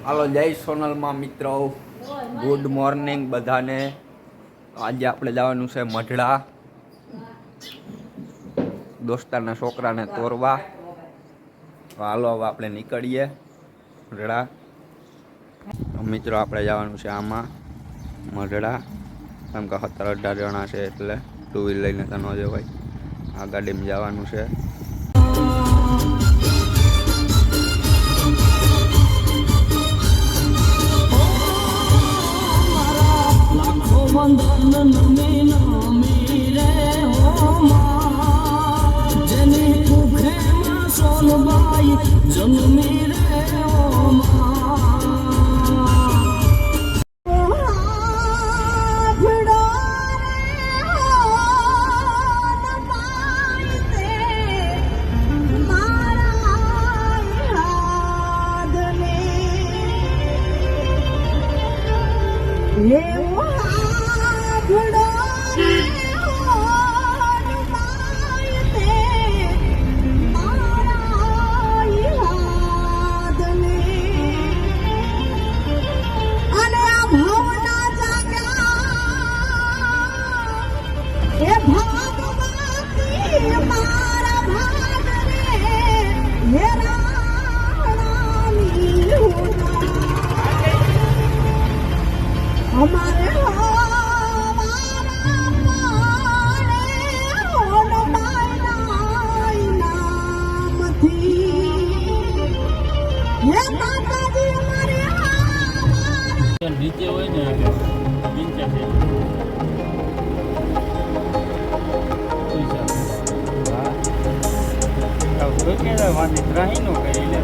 હાલો જય સોનલમાં મિત્રો, good morning બધાને. આજે આપણે જવાનું છે મઢડા, દોસ્તારના છોકરાને તોરવા. હાલો હવે આપણે નીકળીએ મઢડા. મિત્રો આપણે જવાનું છે આમાં મઢડા, કેમ કે 17-18 જણા છે એટલે ટુ વ્હીલ લઈને તો ન જવાય. આ ગાડીમાં જવાનું છે. નીચે હોય ને નીચે છે હા વાંચી રાહી નો કરી લે.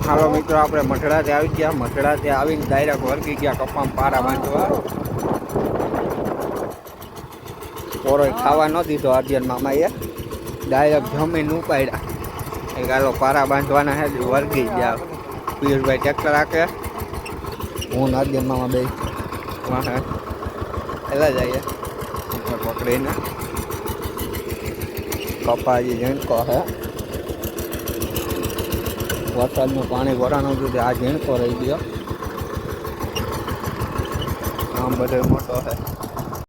હાલો મિત્રો, આપણે મઢડાથી આવી ગયા. મઢડાથી આવીને ડાયરેક્ટ વર્ગી ગયા કપામાં પારા બાંધવા. પોરોય ખાવા ન દીધો આદ્યન મામાએ, ડાયરેક્ટ જમીન ઉપાડ્યા. એ ગાલો પારા બાંધવાના છે, વર્ગી ગયા. પિયુષભાઈ ટ્રેક્ટર રાખે, હું આદ્યન મામા બે વાહે એલા જઈએ પકડીને. કપાજી ઝીણકો છે, વરસાદનું પાણી વરાણું સુધી આ ઝીણકો રહી ગયો. આમ બધો મોટો છે.